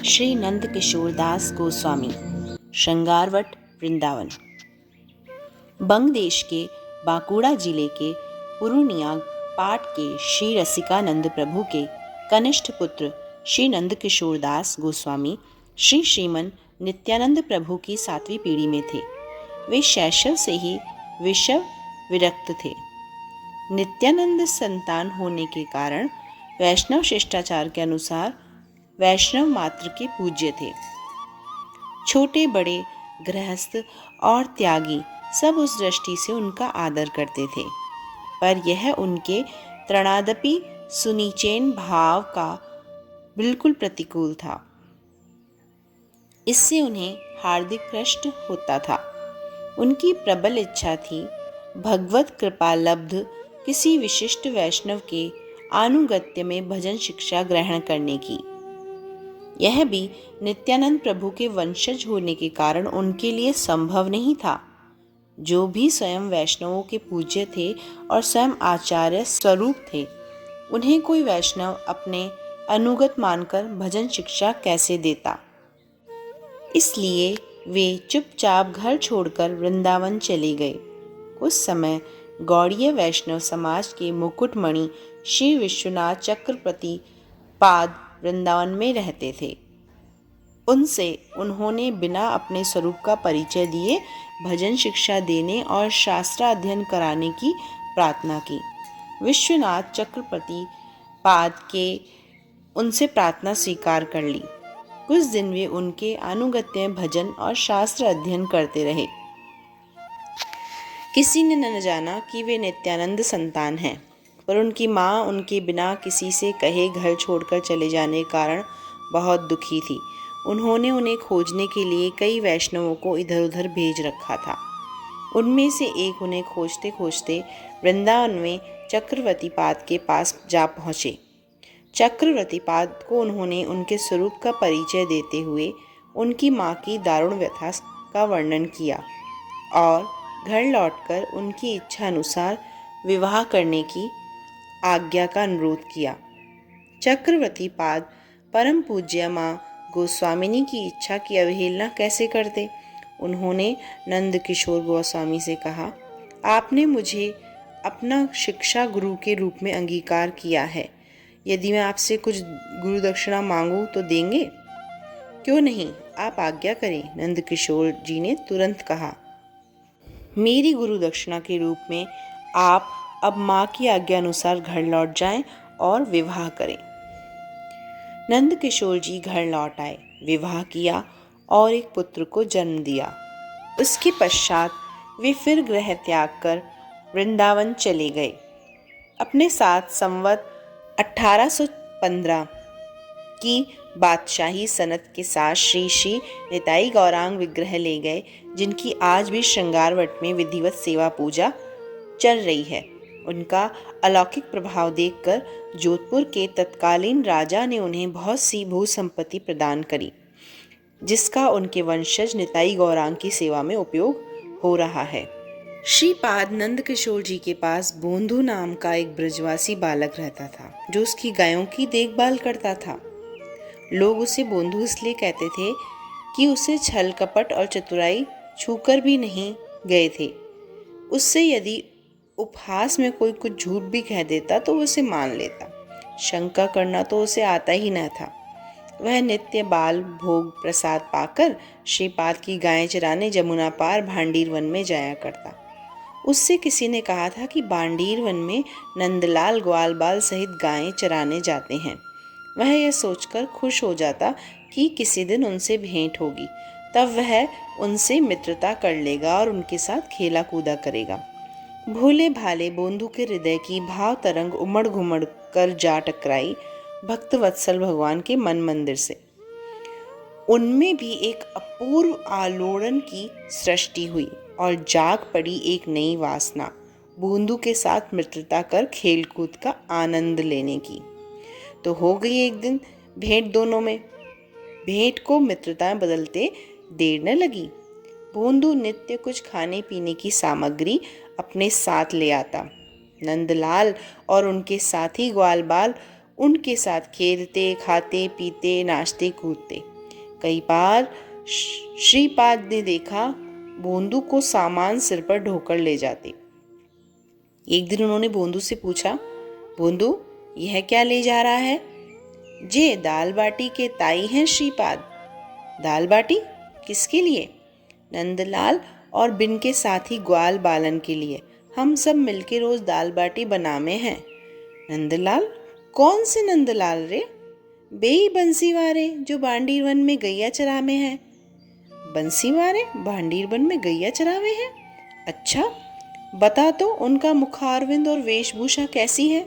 श्री नंद किशोर दास गोस्वामी, श्रृंगारवट, वृंदावन। बंग देश के बांकुड़ा जिले के पुरुनिया पाट के श्री रसिकानंद प्रभु के कनिष्ठ पुत्र श्री नंद किशोर दास गोस्वामी श्री श्रीमन नित्यानंद प्रभु की 7वीं पीढ़ी में थे। वे शैशव से ही विषय विरक्त थे। नित्यानंद संतान होने के कारण वैष्णव शिष्टाचार के अनुसार वैष्णव मात्र के पूज्य थे। छोटे बड़े, गृहस्थ और त्यागी सब उस दृष्टि से उनका आदर करते थे, पर यह उनके त्रणादपि सुनिचेन भाव का बिल्कुल प्रतिकूल था। इससे उन्हें हार्दिक कष्ट होता था। उनकी प्रबल इच्छा थी भगवत कृपालब्ध किसी विशिष्ट वैष्णव के आनुगत्य में भजन शिक्षा ग्रहण करने की। यह भी नित्यानंद प्रभु के वंशज होने के कारण उनके लिए संभव नहीं था। जो भी स्वयं वैष्णवों के पूज्य थे और स्वयं आचार्य स्वरूप थे, उन्हें कोई वैष्णव अपने अनुगत मानकर भजन शिक्षा कैसे देता। इसलिए वे चुपचाप घर छोड़कर वृंदावन चले गए। उस समय गौड़ीय वैष्णव समाज के मुकुटमणि श्री विश्वनाथ चक्रवर्ती पाद वृंदावन में रहते थे। उनसे उन्होंने बिना अपने स्वरूप का परिचय दिए भजन शिक्षा देने और शास्त्राध्ययन कराने की प्रार्थना की। विश्वनाथ चक्रवर्ती पाद के उनसे प्रार्थना स्वीकार कर ली। कुछ दिन वे उनके अनुगत्य में भजन और शास्त्र अध्ययन करते रहे। किसी ने न जाना कि वे नित्यानंद संतान हैं, पर उनकी माँ उनके बिना किसी से कहे घर छोड़कर चले जाने के कारण बहुत दुखी थी। उन्होंने उन्हें खोजने के लिए कई वैष्णवों को इधर उधर भेज रखा था। उनमें से एक उन्हें खोजते खोजते वृंदावन में चक्रवर्ती पाद के पास जा पहुँचे। चक्रवर्ती पाद को उन्होंने उनके स्वरूप का परिचय देते हुए उनकी माँ की दारुण व्यथा का वर्णन किया और घर लौटकर उनकी इच्छा अनुसार विवाह करने की आज्ञा का अनुरोध किया। चक्रवर्ती पाद परम पूज्य माँ गोस्वामिनी की इच्छा की अवहेलना कैसे करते। उन्होंने नंद किशोर गोस्वामी से कहा, आपने मुझे अपना शिक्षा गुरु के रूप में अंगीकार किया है। यदि मैं आपसे कुछ गुरु दक्षिणा मांगूं तो देंगे? क्यों नहीं, आप आज्ञा करें। नंद किशोर जी ने तुरंत कहा, मेरी गुरु दक्षिणा के रूप में आप अब माँ की आज्ञा अनुसार घर लौट जाएं और विवाह करें। नंद किशोर जी घर लौट आए, विवाह किया और एक पुत्र को जन्म दिया। उसके पश्चात वे फिर गृह त्याग कर वृंदावन चले गए। अपने साथ संवत 1815 की बादशाही सनत के साथ श्री श्री निताई गौरांग विग्रह ले गए, जिनकी आज भी श्रृंगारवट में विधिवत सेवा पूजा चल रही है। उनका अलौकिक प्रभाव देखकर जोधपुर के तत्कालीन राजा ने उन्हें बहुत सी भू संपत्ति प्रदान करी, जिसका उनके वंशज निताई गौरांग की सेवा में उपयोग हो रहा है। श्रीपाद नंद किशोर जी के पास बोंधु नाम का एक ब्रजवासी बालक रहता था, जो उसकी गायों की देखभाल करता था। लोग उसे बोंधु इसलिए कहते थे कि उसे छल कपट और चतुराई छूकर भी नहीं गए थे। उससे यदि उपहास में कोई कुछ झूठ भी कह देता तो उसे मान लेता। शंका करना तो उसे आता ही न था। वह नित्य बाल भोग प्रसाद पाकर श्रीपाद की गायें चराने जमुना पार भांडीर वन में जाया करता। उससे किसी ने कहा था कि भांडीर वन में नंदलाल ग्वाल बाल सहित गायें चराने जाते हैं। वह यह सोचकर खुश हो जाता कि किसी दिन उनसे भेंट होगी, तब वह उनसे मित्रता कर लेगा और उनके साथ खेला कूदा करेगा। भोले भाले बोंधु के हृदय की भाव तरंग उमड़ घुमड़ कर जा टकराई भक्त वत्सल भगवान के मन मंदिर से। उनमें भी एक अपूर्व आलोड़न की सृष्टि हुई और जाग पड़ी एक नई वासना, बोंधु के साथ मित्रता कर खेल कूद का आनंद लेने की। तो हो गई एक दिन भेंट दोनों में। भेंट को मित्रता बदलते देर न लगी। बोंधु नित्य कुछ खाने पीने की सामग्री अपने साथ ले आता। नंदलाल और उनके साथी ग्वाल बाल उनके साथ खेलते, खाते, पीते, नाचते, कूदते। कई बार श्रीपाद ने देखा भोंदू को सामान सिर पर ढोकर ले जाते। एक दिन उन्होंने भोंदू से पूछा, भोंदू यह क्या ले जा रहा है? जे दाल बाटी के ताई हैं श्रीपाद। दाल बाटी किसके लिए? नंदलाल और बिन के साथी ग्वाल बालन के लिए। हम सब मिलके रोज दाल बाटी बनामे हैं। नंदलाल? कौन से नंदलाल रे? बेई बंसीवारे जो बांडीर वन में गैया चरामे हैं। बंसीवारे बांडीर वन में गैया चरावे हैं? अच्छा, बता तो उनका मुखारविंद और वेशभूषा कैसी है?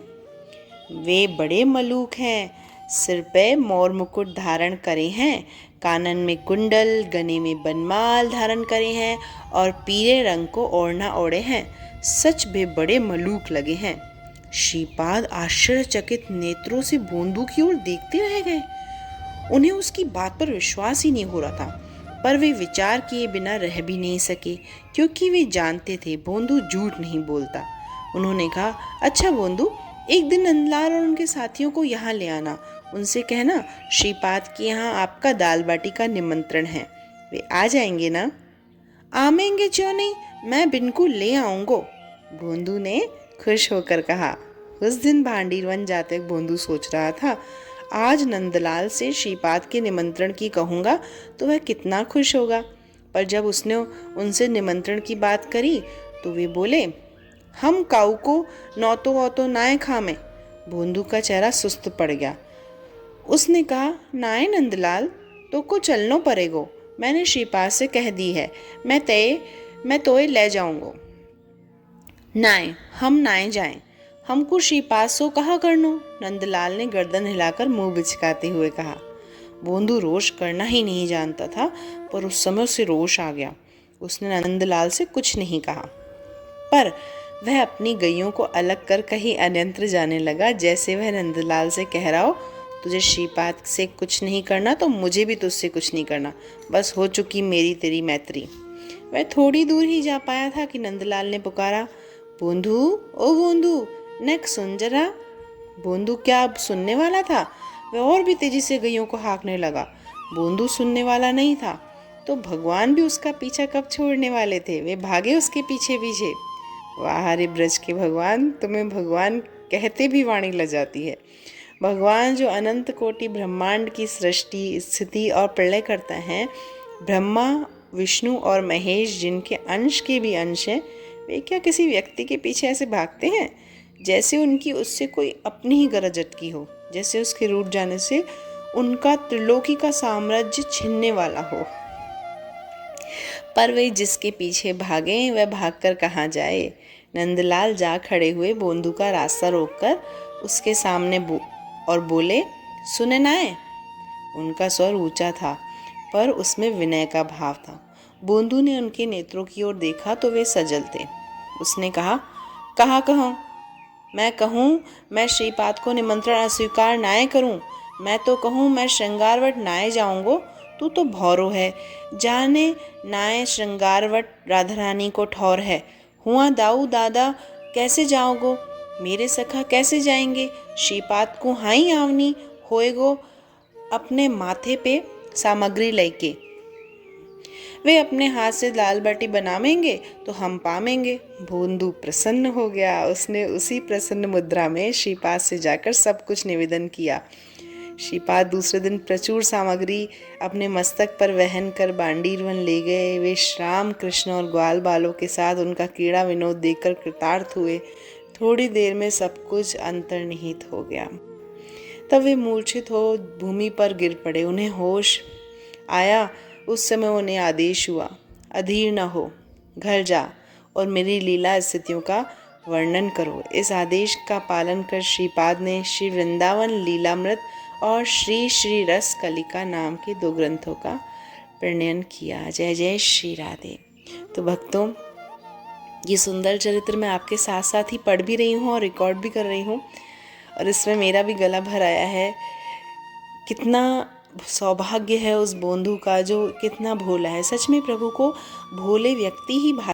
वे बड़े मलूक हैं, सिर पे मोर मुकुट धारण करे हैं, कानन में कुंडल, गले में बनमाल धारण करे हैं और पीले रंग को ओढ़ना ओढ़े हैं। सच वे बड़े मलूक लगे हैं। श्रीपाद आश्चर्यचकित नेत्रों से भोंदू की ओर देखते रह गए। उन्हें उसकी बात पर विश्वास ही नहीं हो रहा था, पर वे विचार किए बिना रह भी नहीं सके, क्योंकि वे जानते थे भोंदू झूठ नहीं बोलता। उन्होंने कहा, अच्छा भोंदू, एक दिन नंदलाल और उनके साथियों को यहाँ ले आना। उनसे कहना श्रीपाद के यहाँ आपका दाल बाटी का निमंत्रण है। वे आ जाएंगे ना? आमेंगे क्यों नहीं, मैं बिनको ले आऊंगो, भोंदू ने खुश होकर कहा। उस दिन भांडीरवन जाते भोंदू सोच रहा था, आज नंदलाल से श्रीपाद के निमंत्रण की कहूँगा तो वह कितना खुश होगा। पर जब उसने उनसे निमंत्रण की बात करी तो वे बोले, हम काऊ को नौतो वौतो नाए खामे। भोंदू का चेहरा सुस्त पड़ गया। उसने कहा, नाए नंदलाल, तो को चलनो पड़ेगो। मैंने श्रीपाद से कह दी है, मैं तोए ले जाऊंगो। नाए, हम नाए जाएं, हमको श्रीपाद सो कहा करनो। नंदलाल ने गर्दन हिलाकर मुंह बिचकाते हुए कहा। भोंदू रोष करना ही नहीं जानता था, पर उस समय उसे रोष आ गया। उसने नंदलाल से कुछ नहीं कहा, पर वह अपनी गैयों को अलग कर कहीं अन्यंत्र जाने लगा, जैसे वह नंदलाल से कह रहा हो, तुझे श्रीपाद से कुछ नहीं करना तो मुझे भी तुझसे कुछ नहीं करना, बस हो चुकी मेरी तेरी मैत्री। वह थोड़ी दूर ही जा पाया था कि नंदलाल ने पुकारा, भोंदू, ओ भोंदू, नेक सुन जरा। भोंदू क्या अब सुनने वाला था? वह और भी तेजी से गैयों को हाँकने लगा। भोंदू सुनने वाला नहीं था तो भगवान भी उसका पीछा कब छोड़ने वाले थे। वे भागे उसके पीछे पीछे। वाह रे ब्रज के भगवान, तुम्हें भगवान कहते भी वाणी लग जाती है। भगवान जो अनंत कोटि ब्रह्मांड की सृष्टि, स्थिति और प्रलय करता है, ब्रह्मा, विष्णु और महेश जिनके अंश के भी अंश हैं, वे क्या किसी व्यक्ति के पीछे ऐसे भागते हैं जैसे उनकी उससे कोई अपनी ही गरज अटकी हो, जैसे उसके रूठ जाने से उनका त्रिलोकी का साम्राज्य छिनने वाला हो। पर वे जिसके पीछे भागे वह भागकर कहाँ जाए। नंदलाल जा खड़े हुए भोंदू का रास्ता रोककर उसके सामने और बोले, सुने नाए। उनका स्वर ऊंचा था, पर उसमें विनय का भाव था। भोंदू ने उनके नेत्रों की ओर देखा तो वे सजल थे। उसने कहा, कहाँ कहूँ? मैं कहूँ मैं श्रीपाद को निमंत्रण अस्वीकार नाए करूँ। मैं तो कहूँ मैं श्रृंगारवट नाए जाऊँगो। तू तो भौरो है, जाने नाए श्रृंगारवट राधा रानी को ठौर है। हुआ दाऊ दादा कैसे जाओगो? मेरे सखा कैसे जाएंगे? श्रीपाद को हाई आवनी होएगो अपने माथे पे सामग्री लेके। वे अपने हाथ से दाल बाटी बनावेंगे तो हम पावेंगे। भोंदू प्रसन्न हो गया। उसने उसी प्रसन्न मुद्रा में श्रीपाद से जाकर सब कुछ निवेदन किया। श्रीपाद दूसरे दिन प्रचुर सामग्री अपने मस्तक पर वहन कर बांडीरवन ले गए। वे श्याम कृष्ण और ग्वाल बालों के साथ उनका क्रीड़ा विनोद देखकर कृतार्थ हुए। थोड़ी देर में सब कुछ अंतर्निहित हो गया। तब वे मूर्छित हो भूमि पर गिर पड़े। उन्हें होश आया। उस समय उन्हें आदेश हुआ, अधीर न हो, घर जा और मेरी लीला स्थितियों का वर्णन करो। इस आदेश का पालन कर श्रीपाद ने श्री वृंदावन लीलामृत और श्री श्री रस कलिका नाम के 2 ग्रंथों का प्रणयन किया। जय जय श्री राधे। तो भक्तों, ये सुंदर चरित्र मैं आपके साथ साथ ही पढ़ भी रही हूँ और रिकॉर्ड भी कर रही हूँ, और इसमें मेरा भी गला भर आया है। कितना सौभाग्य है उस बोंधू का जो कितना भोला है। सच में प्रभु को भोले व्यक्ति ही